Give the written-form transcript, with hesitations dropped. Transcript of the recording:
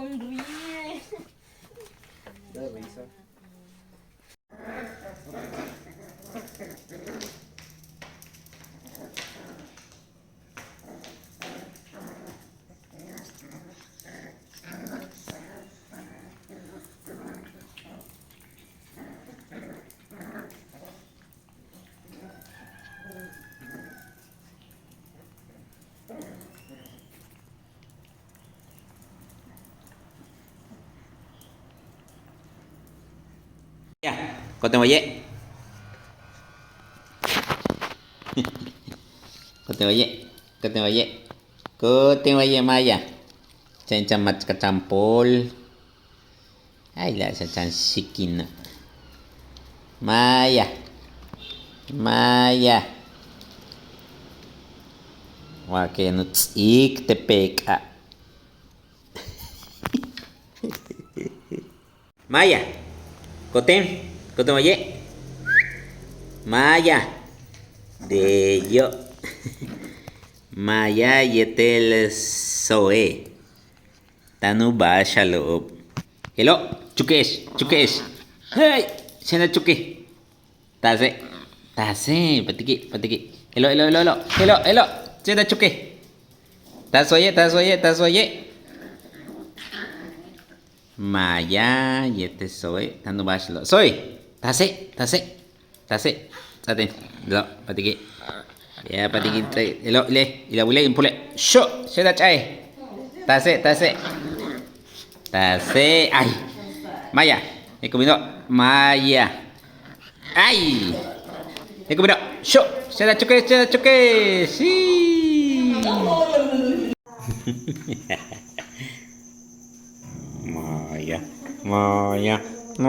sonríe. Da risa. Ya, kau tengok je. Kau tengok je. Kau tengok je. Kau tengok je Maya. Campur kecampur. Ailah cantik nak. Maya. Maya. Wah, kena ik tepek. Maya. Kau tengok je. Maya. Deyo. Maya yetel soe. Tanu basha loob. Hello, chukes. Hey, sena chuke. Tase, patiki. Hello. Sena chuke. Tasoye. Maya yete soe. Tanu basha lo. Soy. Tase. Saten. Lo, patiki. Ya, patiki. Hello, ila boleh impule. Sho, sena chai. Tase. Ay. Maya. Ikumido. Maya. Ay. Ikumido. Shoo. Saya cukai. Si. Maya. Maya.